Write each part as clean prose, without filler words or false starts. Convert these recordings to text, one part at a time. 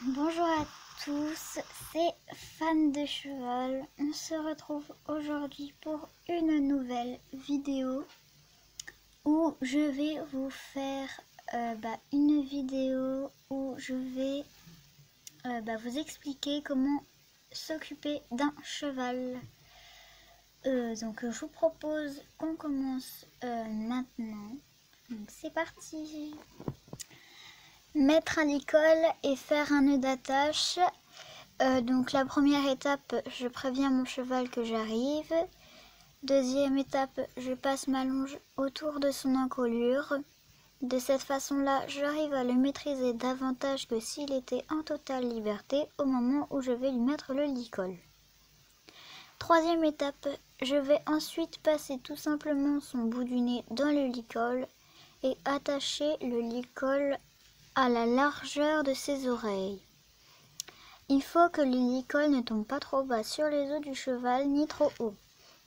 Bonjour à tous, c'est Fan de Cheval. On se retrouve aujourd'hui pour une nouvelle vidéo où je vais vous faire une vidéo où je vais vous expliquer comment s'occuper d'un cheval. Donc je vous propose qu'on commence maintenant. Donc c'est parti. Mettre à l'école et faire un nœud d'attache. Donc la première étape, je préviens mon cheval que j'arrive. Deuxième étape, je passe ma longe autour de son encolure. De cette façon-là, j'arrive à le maîtriser davantage que s'il était en totale liberté au moment où je vais lui mettre le licol. Troisième étape, je vais ensuite passer tout simplement son bout du nez dans le licol et attacher le licol à la largeur de ses oreilles. Il faut que le licol ne tombe pas trop bas sur les os du cheval ni trop haut.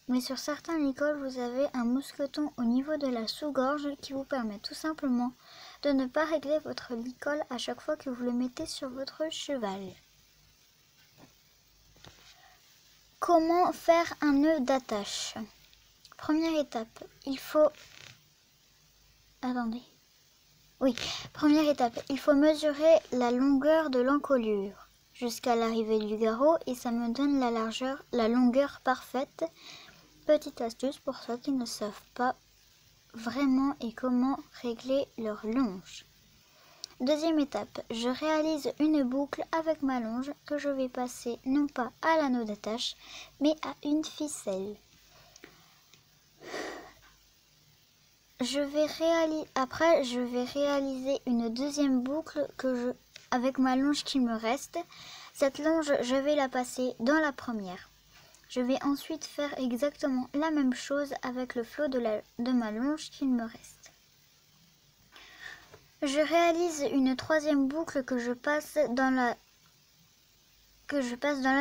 Mais sur certains licols, vous avez un mousqueton au niveau de la sous-gorge qui vous permet tout simplement de ne pas régler votre licol à chaque fois que vous le mettez sur votre cheval. Comment faire un nœud d'attache? Première étape, il faut... Première étape, il faut mesurer la longueur de l'encolure jusqu'à l'arrivée du garrot et ça me donne la longueur parfaite. Petite astuce pour ceux qui ne savent pas vraiment et comment régler leur longe. Deuxième étape, je réalise une boucle avec ma longe que je vais passer non pas à l'anneau d'attache mais à une ficelle. Après, je vais réaliser une deuxième boucle avec ma longe qui me reste. Cette longe, je vais la passer dans la première. Je vais ensuite faire exactement la même chose avec le flot de ma longe qu'il me reste. Je réalise une troisième boucle que je passe dans la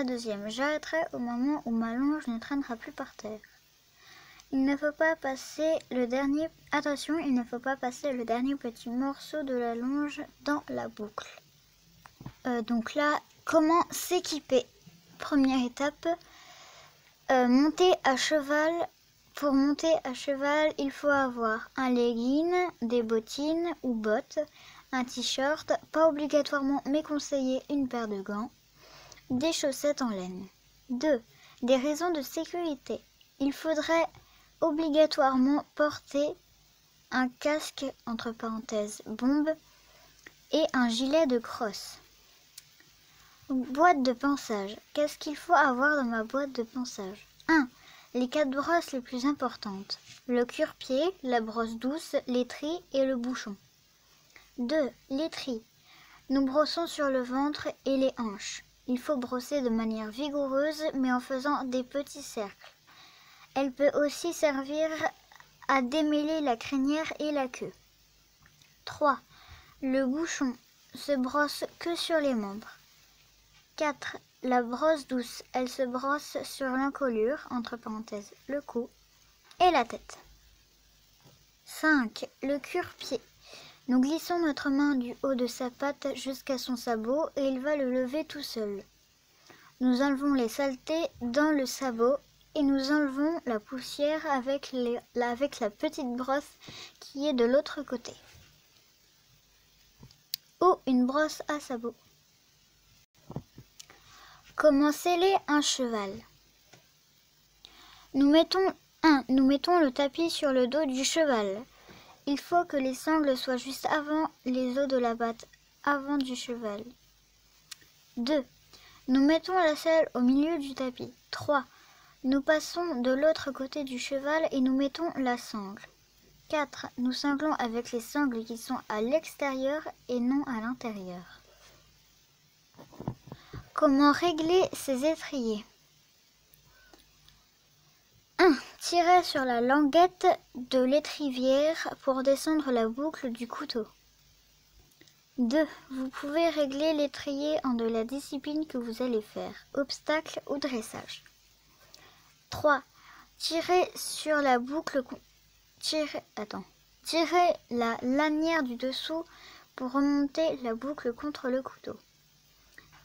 deuxième. J'arrêterai au moment où ma longe ne traînera plus par terre. Il ne faut pas passer le dernier petit morceau de la longe dans la boucle. Donc là, comment s'équiper? Première étape, monter à cheval. Pour monter à cheval, il faut avoir un legging, des bottines ou bottes, un t-shirt, pas obligatoirement mais conseillé une paire de gants, des chaussettes en laine. 2. Des raisons de sécurité. Il faudrait obligatoirement porter un casque, entre parenthèses, bombe, et un gilet de crosse. Boîte de pansage. Qu'est-ce qu'il faut avoir dans ma boîte de pansage? 1. Les 4 brosses les plus importantes. Le cure-pied, la brosse douce, l'étrie et le bouchon. 2. L'étrie. Nous brossons sur le ventre et les hanches. Il faut brosser de manière vigoureuse mais en faisant des petits cercles. Elle peut aussi servir à démêler la crinière et la queue. 3. Le bouchon se brosse que sur les membres. 4. La brosse douce, elle se brosse sur l'encolure, entre parenthèses le cou, et la tête. 5. Le cure-pied. Nous glissons notre main du haut de sa patte jusqu'à son sabot et il va le lever tout seul. Nous enlevons les saletés dans le sabot et nous enlevons la poussière avec la petite brosse qui est de l'autre côté. Ou une brosse à sabot. Comment sceller un cheval? Nous mettons le tapis sur le dos du cheval. Il faut que les sangles soient juste avant les os de la patte, avant du cheval. 2. Nous mettons la selle au milieu du tapis. 3. Nous passons de l'autre côté du cheval et nous mettons la sangle. 4. Nous sanglons avec les sangles qui sont à l'extérieur et non à l'intérieur. Comment régler ces étriers? 1. Tirez sur la languette de l'étrivière pour descendre la boucle du couteau. 2. Vous pouvez régler l'étrier en de la discipline que vous allez faire, obstacle ou dressage. 3. Tirez sur la boucle... Tirez la lanière du dessous pour remonter la boucle contre le couteau.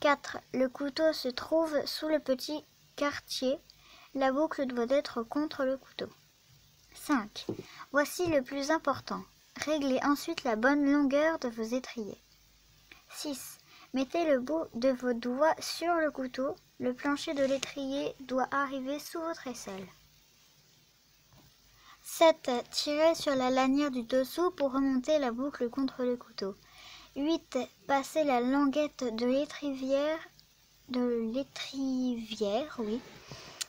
4. Le couteau se trouve sous le petit quartier. La boucle doit être contre le couteau. 5. Voici le plus important. Réglez ensuite la bonne longueur de vos étriers. 6. Mettez le bout de vos doigts sur le couteau. Le plancher de l'étrier doit arriver sous votre aisselle. 7. Tirez sur la lanière du dessous pour remonter la boucle contre le couteau. 8. Passez la languette de l'étrivière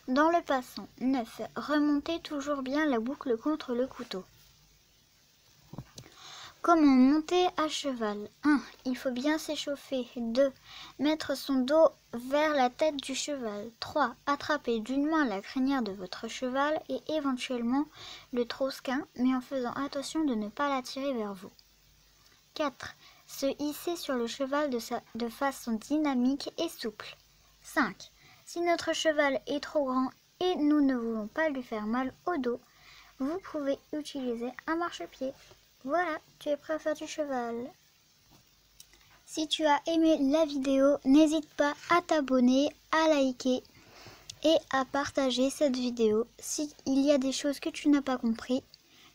dans le passant. 9. Remontez toujours bien la boucle contre le couteau. Comment monter à cheval? 1. Il faut bien s'échauffer. 2. Mettre son dos vers la tête du cheval. 3. Attraper d'une main la crinière de votre cheval et éventuellement le trosquin, mais en faisant attention de ne pas l'attirer vers vous. 4. Se hisser sur le cheval de façon dynamique et souple. 5. Si notre cheval est trop grand et nous ne voulons pas lui faire mal au dos, vous pouvez utiliser un marchepied. Voilà, tu es prêt à faire du cheval. Si tu as aimé la vidéo, n'hésite pas à t'abonner, à liker et à partager cette vidéo. S'il y a des choses que tu n'as pas compris,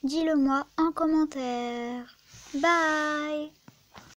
dis-le moi en commentaire. Bye!